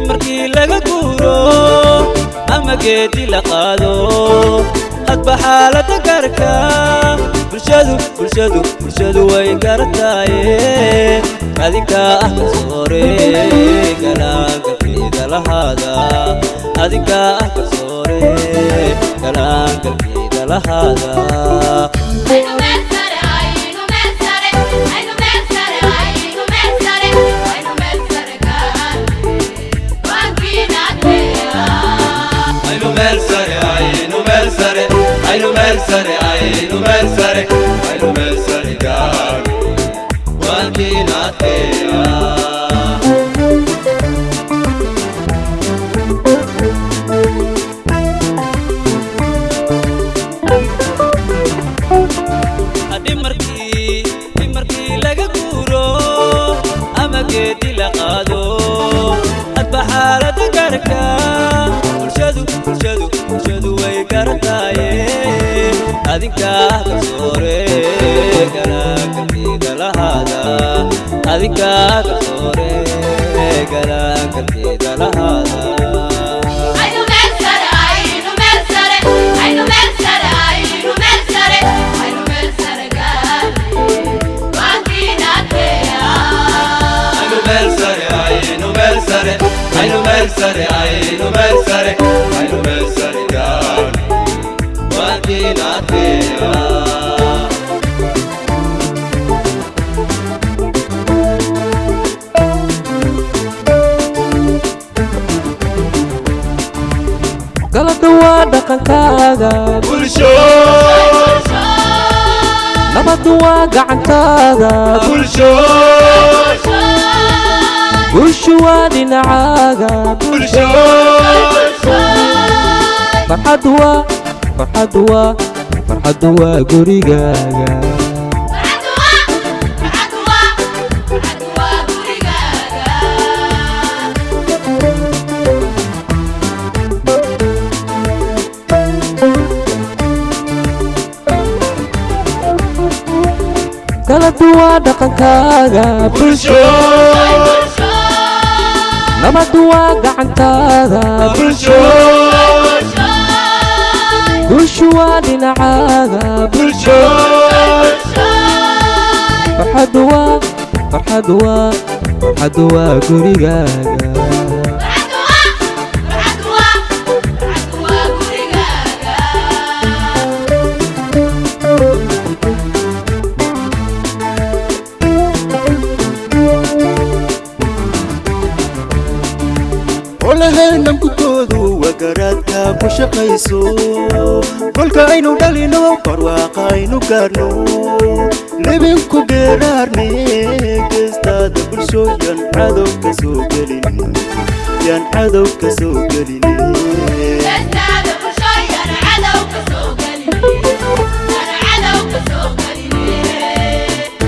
markii laga guuro ama geedi la qaado hadba xaalada garka bulshadu way garataaye adinka ah kasoore galaanka fiida lahada adinka ah kasoore galaanka fiida lahada bulshadu way garataaye adinka kasoore galaanka fiida lahada adinka kasoore galaanka fiida lahada galada waa dhaqankaaga bulsho nabadu waa gacantaada bulsho bulsho waa dhinacaaga bulsho farxadu waa gurigaaga galadu waa dhaqankaaga bulsho nabadu waa gacantaada bulsho bulsho waa dhinacaaga bulsho farxadu waa gurigaaga ولهنا كتودو وقراتها بشقيسو كل كاينو دالينو برواقا اينو كارنو لبنكو قرارني كستاد بلشو ينحادو كسو قليني ينحادو كسو قليني كستاد بلشو ينحادو كسو قليني ينحادو كسو قليني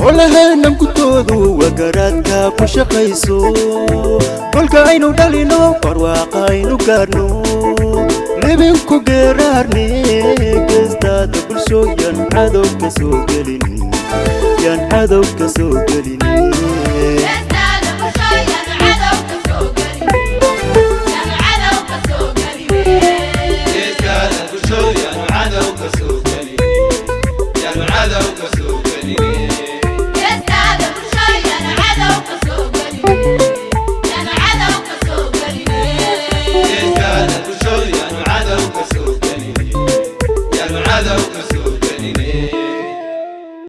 ولهنا كتودو وقراتها بشقيسو كل كاينو دالينو برواقا اينو كارنو لبنكو قرارني كستاد بلشو ينحادو كسو قليني ينحادو كسو قليني